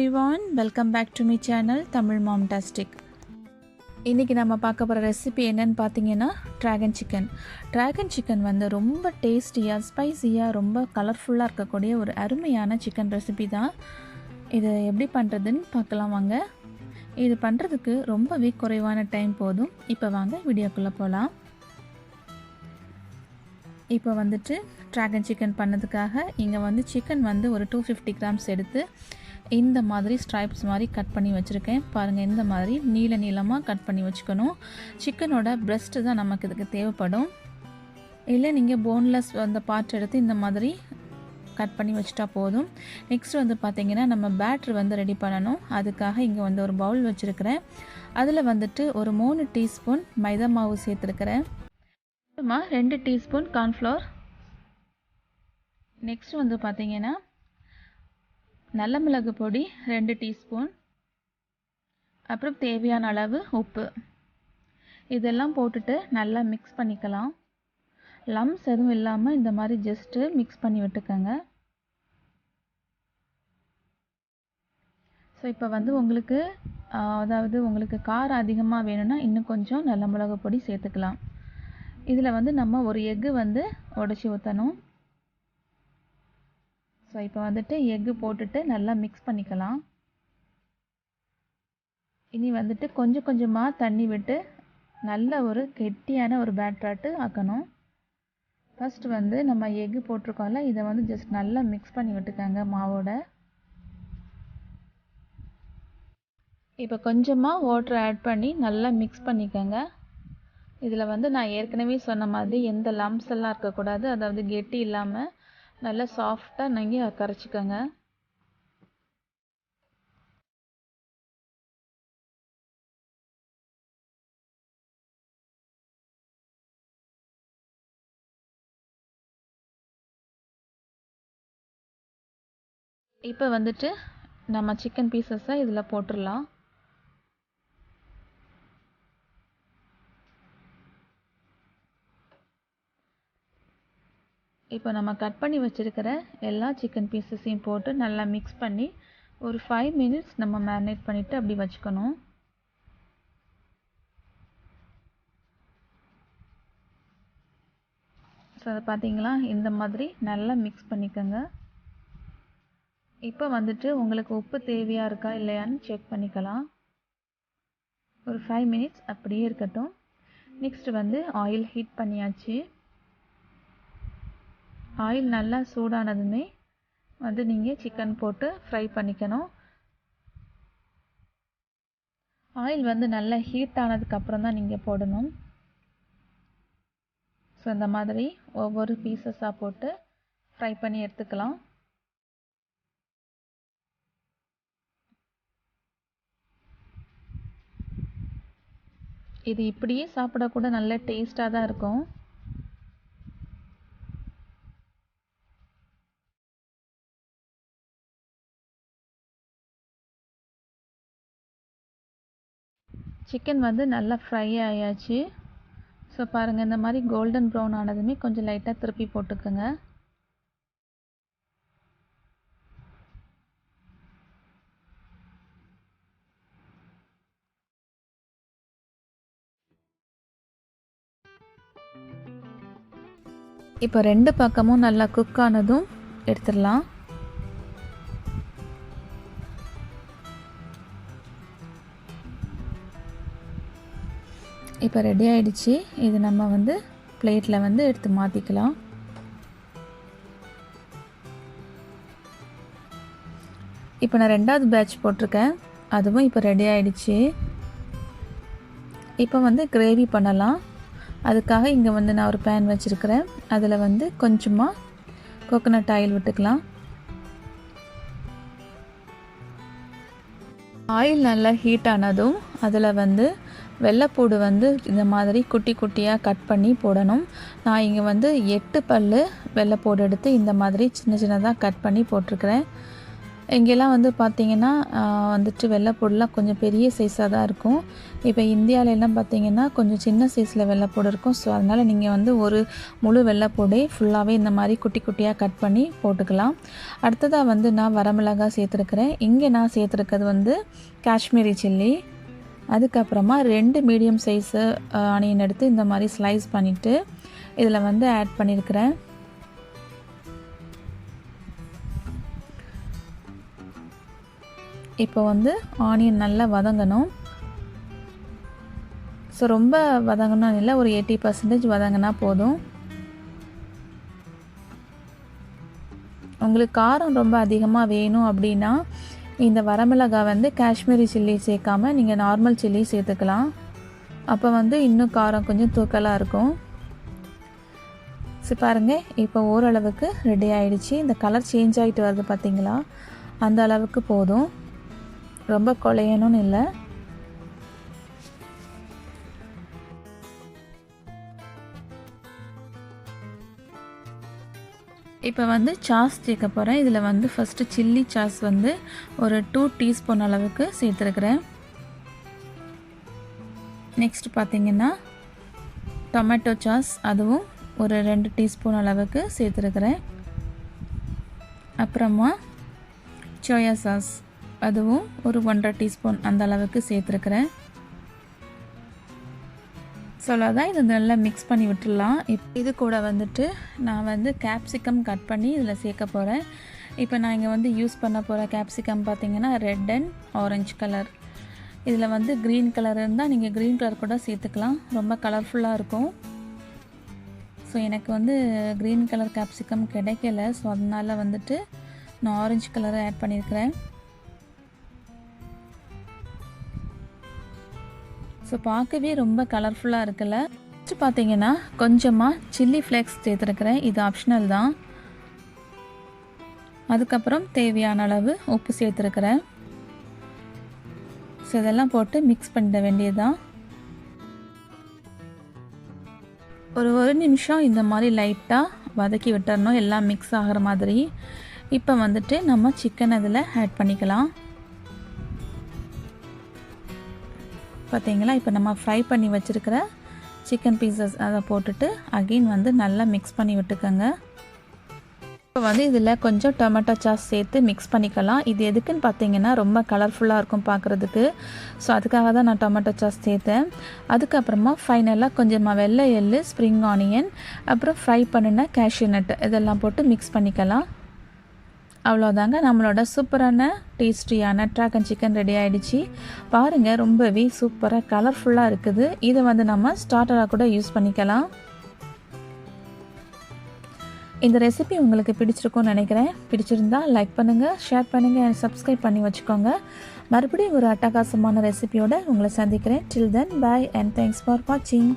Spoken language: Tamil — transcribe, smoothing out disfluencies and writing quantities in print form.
everyone, welcome back to my channel Tamil Momtastic. இன்றைக்கி நம்ம பார்க்க போகிற ரெசிபி என்னன்னு பார்த்தீங்கன்னா ட்ராகன் சிக்கன் வந்து ரொம்ப டேஸ்டியாக ஸ்பைஸியாக ரொம்ப கலர்ஃபுல்லாக இருக்கக்கூடிய ஒரு அருமையான சிக்கன் ரெசிபி தான். இது எப்படி பண்ணுறதுன்னு பார்க்கலாம் வாங்க. இது பண்ணுறதுக்கு ரொம்பவே குறைவான டைம் போதும். இப்போ வாங்க வீடியோக்குள்ளே போகலாம். இப்போ வந்துட்டு ட்ராகன் சிக்கன் பண்ணதுக்காக இங்கே வந்து சிக்கன் வந்து ஒரு 250 கிராம்ஸ் எடுத்து இந்த மாதிரி ஸ்ட்ரைப்ஸ் மாதிரி கட் பண்ணி வச்சுருக்கேன். பாருங்கள், இந்த மாதிரி நீளமாக கட் பண்ணி வச்சுக்கணும். சிக்கனோட பிரெஸ்ட்டு தான் நமக்கு இதுக்கு தேவைப்படும். இல்லை நீங்கள் போன்லெஸ் அந்த பார்ட் எடுத்து இந்த மாதிரி கட் பண்ணி வச்சுட்டா போதும். நெக்ஸ்ட் வந்து பார்த்திங்கன்னா நம்ம பேட்ரு வந்து ரெடி பண்ணணும். அதுக்காக இங்கே வந்து ஒரு பவுல் வச்சுருக்கிறேன். அதில் வந்துட்டு ஒரு 3 டீஸ்பூன் மைதா மாவு சேர்த்துருக்கிறேன். 2 டீஸ்பூன் கார்ன்ஃப்ளவர். நெக்ஸ்ட் வந்து பார்த்திங்கன்னா நல்ல மிளகு பொடி 2 டீஸ்பூன். அப்புறம் தேவையான அளவு உப்பு. இதெல்லாம் போட்டுட்டு நல்லா மிக்ஸ் பண்ணிக்கலாம். லம்ஸ் எதுவும் இல்லாமல் இந்த மாதிரி ஜஸ்ட்டு மிக்ஸ் பண்ணி விட்டுக்கோங்க. ஸோ இப்போ வந்து உங்களுக்கு உங்களுக்கு காரம் அதிகமாக வேணும்னா இன்னும் கொஞ்சம் நல்ல மிளகு பொடி சேர்த்துக்கலாம். இதில் வந்து நம்ம ஒரு எக்கு வந்து உடச்சி ஊற்றணும். ஸோ இப்போ வந்துட்டு எக்கு போட்டுட்டு நல்லா மிக்ஸ் பண்ணிக்கலாம். இனி வந்துட்டு கொஞ்சம் கொஞ்சமாக தண்ணி விட்டு நல்ல ஒரு கெட்டியான ஒரு பேட்டராட்டு ஆக்கணும். ஃபஸ்ட்டு வந்து நம்ம எக்கு போட்டிருக்கோம்ல, இதை வந்து ஜஸ்ட் நல்லா மிக்ஸ் பண்ணி விட்டுக்கோங்க மாவோட. இப்போ கொஞ்சமாக வாட்டர் ஆட் பண்ணி நல்லா மிக்ஸ் பண்ணிக்கோங்க. இதில் வந்து நான் ஏற்கனவே சொன்ன மாதிரி எந்த லம்ஸ் எல்லாம் இருக்கக்கூடாது. அதாவது கெட்டி இல்லாமல் நல்லா சாஃப்டாக நீங்கள் கரைச்சிக்கோங்க. இப்போ வந்துட்டு நம்ம சிக்கன் பீசஸை இதில் போட்டுடலாம். இப்போ நம்ம கட் பண்ணி வச்சுருக்கிற எல்லா சிக்கன் பீசஸையும் போட்டு நல்லா மிக்ஸ் பண்ணி ஒரு 5 மினிட்ஸ் நம்ம மேரினேட் பண்ணிவிட்டு அப்படி வச்சுக்கணும். ஸோ அதை பார்த்தீங்களா, இந்த மாதிரி நல்லா மிக்ஸ் பண்ணிக்கோங்க. இப்போ வந்துட்டு உங்களுக்கு உப்பு தேவையாக இருக்கா இல்லையான்னு செக் பண்ணிக்கலாம். ஒரு 5 மினிட்ஸ் அப்படியே இருக்கட்டும். நெக்ஸ்ட் வந்து ஆயில் ஹீட் பண்ணியாச்சு. ஆயில் நல்லா சூடானதுமே வந்து நீங்கள் சிக்கன் போட்டு ஃப்ரை பண்ணிக்கணும். ஆயில் வந்து நல்லா ஹீட் ஆனதுக்கப்புறம் தான் நீங்கள் போடணும். ஸோ இந்த மாதிரி ஒவ்வொரு பீசஸாக போட்டு ஃப்ரை பண்ணி எடுத்துக்கலாம். இது இப்படியே சாப்பிடக்கூட நல்ல டேஸ்ட்டாக தான் இருக்கும். சிக்கன் வந்து நல்லா ஃப்ரை ஆயாச்சு. ஸோ பாருங்கள், இந்த மாதிரி கோல்டன் ப்ரௌன் ஆனதுமே கொஞ்சம் லைட்டாக திருப்பி போட்டுக்கோங்க. இப்போ 2 பக்கமும் நல்லா குக் ஆனதும் எடுத்துடலாம். இப்போ ரெடி ஆகிடுச்சு. இது நம்ம வந்து பிளேட்டில் வந்து எடுத்து மாற்றிக்கலாம். இப்போ நான் 2வது பேட்ச் போட்டிருக்கேன். அதுவும் இப்போ ரெடி ஆகிடுச்சு. இப்போ வந்து கிரேவி பண்ணலாம். அதுக்காக இங்கே வந்து நான் ஒரு பேன் வச்சுருக்கிறேன். அதில் வந்து கொஞ்சமாக கோகோனட் ஆயில் விட்டுக்கலாம். ஆயில் நல்லா ஹீட் ஆனதும் அதில் வந்து வெள்ளைப்பூடு வந்து இந்த மாதிரி குட்டி குட்டியாக கட் பண்ணி போடணும். நான் இங்கே வந்து 8 பல் வெள்ளைப்பூடு எடுத்து இந்த மாதிரி சின்ன சின்னதாக கட் பண்ணி போட்டிருக்கிறேன். இங்கெல்லாம் வந்து பார்த்திங்கன்னா வந்துட்டு வெள்ளைப்பூடுலாம் கொஞ்சம் பெரிய சைஸாக தான் இருக்கும். இப்போ இந்தியாவிலலாம் பார்த்திங்கன்னா கொஞ்சம் சின்ன சைஸில் வெள்ளைப்பூடு இருக்கும். ஸோ அதனால் நீங்கள் வந்து ஒரு முழு வெள்ளைப்பூடே ஃபுல்லாகவே இந்த மாதிரி குட்டி குட்டியாக கட் பண்ணி போட்டுக்கலாம். அடுத்ததாக வந்து நான் வரமிளகாய் சேர்த்துருக்குறேன். இங்கே நான் சேர்த்துருக்கிறது வந்து காஷ்மீரி சில்லி. அதுக்கப்புறமா 2 மீடியம் சைஸு ஆனியன் எடுத்து இந்த மாதிரி ஸ்லைஸ் பண்ணிவிட்டு இதில் வந்து ஆட் பண்ணியிருக்கிறேன். இப்போ வந்து ஆனியன் நல்லா வதங்கணும். ஸோ ரொம்ப வதங்கணும் இல்லை, ஒரு 80% வதங்கினா போதும். உங்களுக்கு காரம் ரொம்ப அதிகமாக வேணும் அப்படின்னா இந்த வரமிளகாய் வந்து காஷ்மீரி சில்லி சேர்க்காமல் நீங்கள் நார்மல் சில்லி சேர்த்துக்கலாம். அப்போ வந்து இன்னும் காரம் கொஞ்சம் தூக்கலாக இருக்கும். சரி பாருங்கள், இப்போ ஓரளவுக்கு ரெடி ஆகிடுச்சு. இந்த கலர் சேஞ்ச் ஆகிட்டு வருது பார்த்திங்களா, அந்த அளவுக்கு போதும், ரொம்ப குழையணும்னு இல்லை. இப்போ வந்து சாஸ் சேர்க்க போகிறேன். இதில் வந்து ஃபஸ்ட்டு சில்லி சாஸ் வந்து ஒரு 2 டீஸ்பூன் அளவுக்கு சேர்த்துருக்குறேன். நெக்ஸ்ட் பார்த்திங்கன்னா டொமேட்டோ சாஸ், அதுவும் ஒரு 2 டீஸ்பூன் அளவுக்கு சேர்த்துருக்குறேன். அப்புறமா சோயா சாஸ், அதுவும் ஒரு 1.5 டீஸ்பூன் அந்த அளவுக்கு சேர்த்துருக்குறேன். சொல்லதான் இது நல்லா மிக்ஸ் பண்ணி விட்டுடலாம். இது கூட வந்துட்டு நான் வந்து கேப்சிகம் கட் பண்ணி இதில் சேர்க்க போகிறேன். இப்போ நான் இங்கே வந்து யூஸ் பண்ண போகிற கேப்சிகம் பார்த்திங்கன்னா ரெட் அண்ட் ஆரஞ்சு கலர். இதில் வந்து க்ரீன் கலர் இருந்தால் நீங்கள் க்ரீன் கலர் கூட சேர்த்துக்கலாம், ரொம்ப கலர்ஃபுல்லாக இருக்கும். ஸோ எனக்கு வந்து க்ரீன் கலர் கேப்சிகம் கிடைக்கல, ஸோ அதனால் வந்துட்டு நான் ஆரஞ்சு கலரை ஆட் பண்ணியிருக்கிறேன். ஸோ பார்க்கவே ரொம்ப கலர்ஃபுல்லாக இருக்குல்ல. நெக்ஸ்ட் பார்த்தீங்கன்னா கொஞ்சமாக சில்லி ஃப்ளேக்ஸ் சேர்த்துருக்குறேன், இது ஆப்ஷனல் தான். அதுக்கப்புறம் தேவையான அளவு உப்பு சேர்த்துருக்குறேன். ஸோ இதெல்லாம் போட்டு மிக்ஸ் பண்ணிட வேண்டியதுதான். ஒரு நிமிஷம் இந்த மாதிரி லைட்டாக வதக்கி விட்டுறணும், எல்லாம் மிக்ஸ் ஆகிற மாதிரி. இப்போ வந்துட்டு நம்ம சிக்கன் அதில் ஆட் பண்ணிக்கலாம். பார்த்தீங்களா, இப்போ நம்ம ஃப்ரை பண்ணி வச்சுருக்கிற சிக்கன் பீசஸ் அதை போட்டுட்டு அகெயின் வந்து நல்லா மிக்ஸ் பண்ணி விட்டுக்கோங்க. இப்போ வந்து இதில் கொஞ்சம் டொமேட்டோ சாஸ் சேர்த்து மிக்ஸ் பண்ணிக்கலாம். இது எதுக்குன்னு பார்த்தீங்கன்னா ரொம்ப கலர்ஃபுல்லாக இருக்கும் பார்க்குறதுக்கு. ஸோ அதுக்காக தான் நான் டொமேட்டோ சாஸ் சேர்த்தேன். அதுக்கப்புறமா ஃபைனலாக கொஞ்சமாக வெள்ளை எள்ளு, ஸ்ப்ரிங் ஆனியன், அப்புறம் ஃப்ரை பண்ணின கேஷ்யூ நட் இதெல்லாம் போட்டு மிக்ஸ் பண்ணிக்கலாம். அவ்வளோதாங்க, நம்மளோட சூப்பரான டேஸ்டியான ட்ராகன் சிக்கன் ரெடி ஆகிடுச்சு. பாருங்கள், ரொம்பவே சூப்பராக கலர்ஃபுல்லாக இருக்குது. இதை வந்து நம்ம ஸ்டார்டராக கூட யூஸ் பண்ணிக்கலாம். இந்த ரெசிபி உங்களுக்கு பிடிச்சிருக்கும்னு நினைக்கிறேன். பிடிச்சிருந்தா லைக் பண்ணுங்கள், ஷேர் பண்ணுங்கள் அண்ட் சப்ஸ்கிரைப் பண்ணி வச்சுக்கோங்க. மறுபடியும் ஒரு அட்டகாசமான ரெசிபியோடு உங்களை சந்திக்கிறேன். டில் தென், பாய் அண்ட் தேங்க்ஸ் ஃபார் வாட்சிங்.